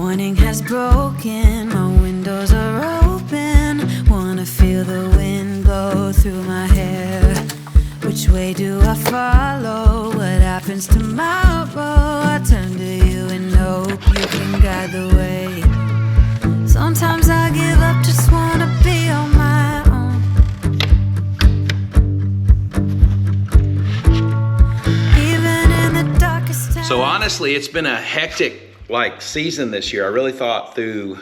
morning has broken, my windows are open. Wanna feel the wind blow through my hair. Which way do I follow? What happens tomorrow? I turn to you and hope you can guide the way. Sometimes I give up, just wanna be on my own. Even in the darkest time. So honestly, it's been a hectic season this year. I really thought through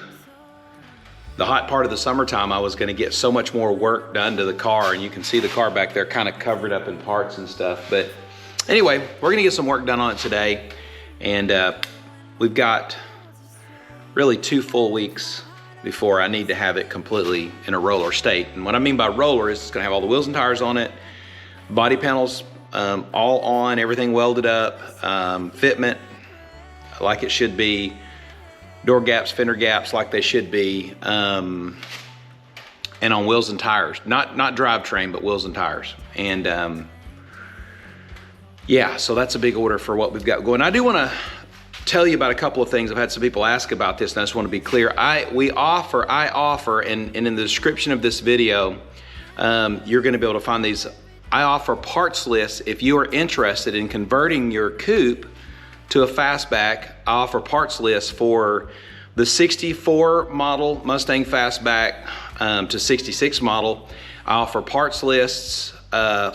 the hot part of the summertime I was going to get so much more work done to the car, and you can see the car back there kind of covered up in parts and stuff. But anyway, we're going to get some work done on it today, and we've got really 2 full weeks before I need to have it completely in a roller state. And what I mean by roller is it's going to have all the wheels and tires on it, body panels all on, everything welded up, fitment like it should be, door gaps, fender gaps like they should be, and on wheels and tires. Not drivetrain, but wheels and tires. And yeah, so that's a big order for what we've got going. I do want to tell you about a couple of things. I've had some people ask about this, and I just want to be clear. I offer, and in the description of this video, you're going to be able to find these. I offer parts lists if you are interested in converting your coupe to a fastback. I offer parts lists for the 64 model Mustang fastback to 66 model. I offer parts lists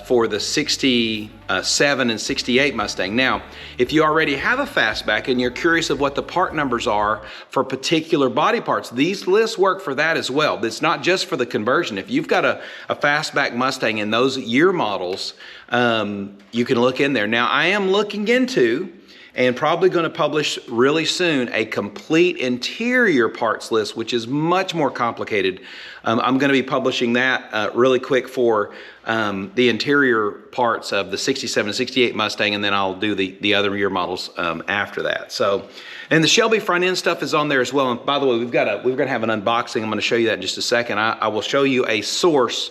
for the 67 and 68 Mustang. Now, if you already have a fastback and you're curious of what the part numbers are for particular body parts, these lists work for that as well. It's not just for the conversion. If you've got a fastback Mustang in those year models, you can look in there. Now, I am looking into, and probably going to publish really soon, a complete interior parts list, which is much more complicated. I'm going to be publishing that really quick for the interior parts of the 67 and 68 Mustang, and then I'll do the other year models after that. So, and the Shelby front end stuff is on there as well. And by the way, we're going to have an unboxing. I'm going to show you that in just a second. I will show you a source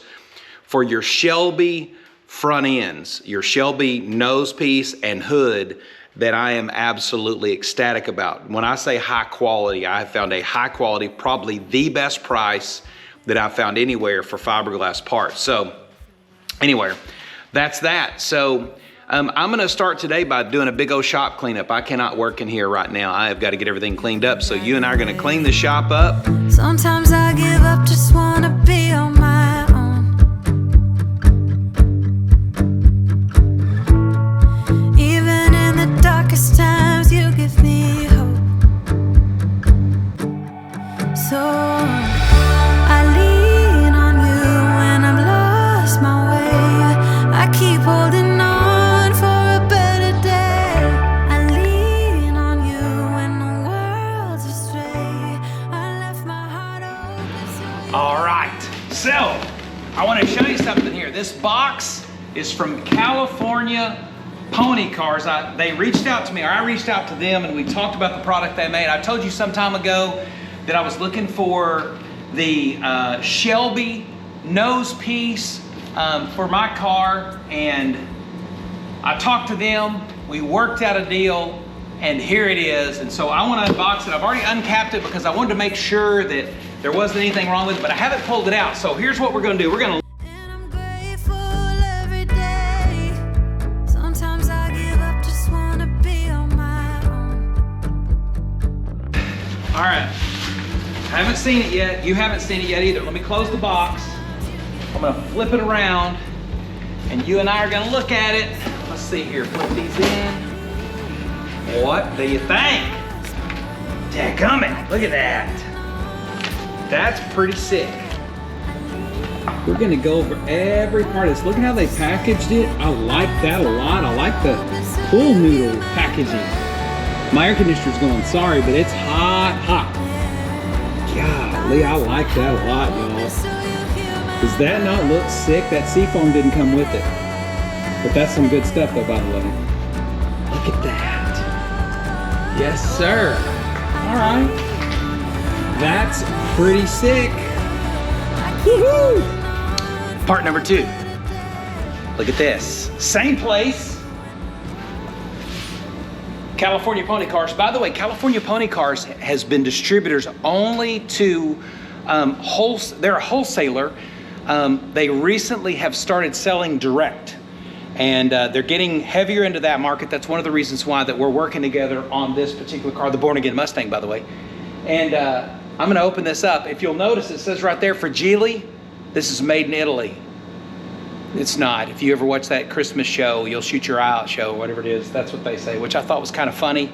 for your Shelby front ends, your Shelby nose piece and hood, that I am absolutely ecstatic about. When I say high quality, I have found a high quality, probably the best price that I've found anywhere for fiberglass parts. So anyway, that's that. So I'm gonna start today by doing a big old shop cleanup. I cannot work in here right now. I have got to get everything cleaned up. So you and I are gonna clean the shop up. Sometimes I give up, just wanna be on my own. Times you give me hope, so I lean on you when I've lost my way. I keep holding on for a better day. I lean on you when the world's astray. I left my heart open. All right, so I want to show you something here. This box is from California Pony Cars. They reached out to me, or I reached out to them, and we talked about the product they made. I told you some time ago that I was looking for the Shelby nose piece for my car, and I talked to them, we worked out a deal, and here it is. And so I want to unbox it. I've already uncapped it because I wanted to make sure that there wasn't anything wrong with it, but I haven't pulled it out. So here's what we're going to do. We're going to All right, I haven't seen it yet. You haven't seen it yet either. Let me close the box. I'm gonna flip it around, and you and I are gonna look at it. Let's see here, put these in. What do you think? Dadgummit, look at that. That's pretty sick. We're gonna go over every part of this. Look at how they packaged it. I like that a lot. I like the pool noodle packaging. My air conditioner's going, sorry, but it's hot. Golly, I like that a lot, y'all. Does that not look sick? That seafoam didn't come with it. But that's some good stuff though, by the way. Look at that. Yes, sir. All right. That's pretty sick. Woohoo! Part number 2. Look at this. Same place. California Pony Cars. By the way, California Pony Cars has been distributors only to they're a wholesaler. They recently have started selling direct, and they're getting heavier into that market. That's one of the reasons why that we're working together on this particular car, the Born Again Mustang, by the way. And I'm gonna open this up. If you'll notice, it says right there for Geely, this is made in Italy. It's not. If you ever watch that Christmas show, You'll Shoot Your Eye Out show, whatever it is, that's what they say, which I thought was kind of funny.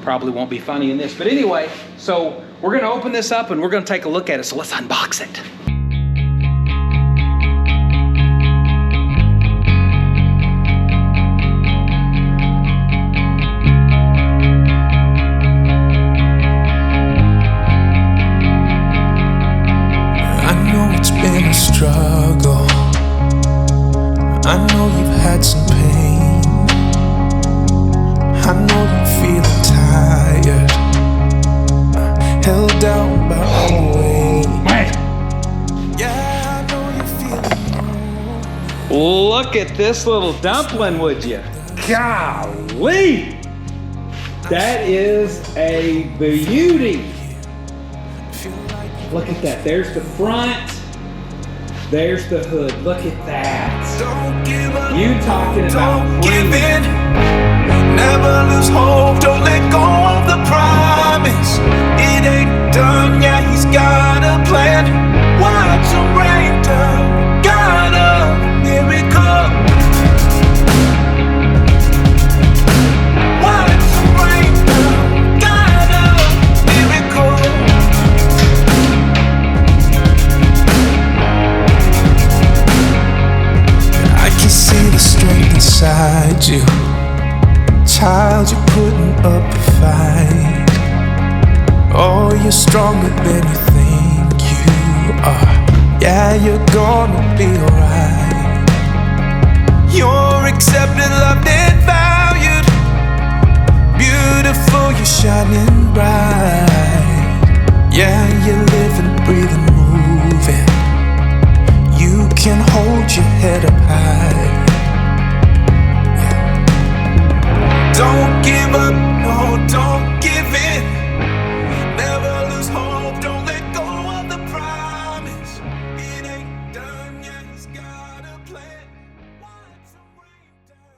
Probably won't be funny in this, but anyway, so we're gonna open this up and we're gonna take a look at it, so let's unbox it. I know it's been a struggle. I know you've had some pain. I know you're feeling tired, held down by the weight. Yeah, I know you're feeling low. Look at this little dumpling, would you? Golly! That is a beauty. Look at that. There's the front. There's the hood. Look at that. Don't give up. You talking about Don't give premium. in. Never lose hope. Don't let go of the promise. It ain't done yet. He's got a plan. Watch him break down. Got a miracle. Watch him break down. Got a miracle. I can see the strength inside you. Child, you're putting up a fight. Oh, you're stronger than you think you are. Yeah, you're gonna be alright. You're accepted, loved, and valued. Beautiful, you're shining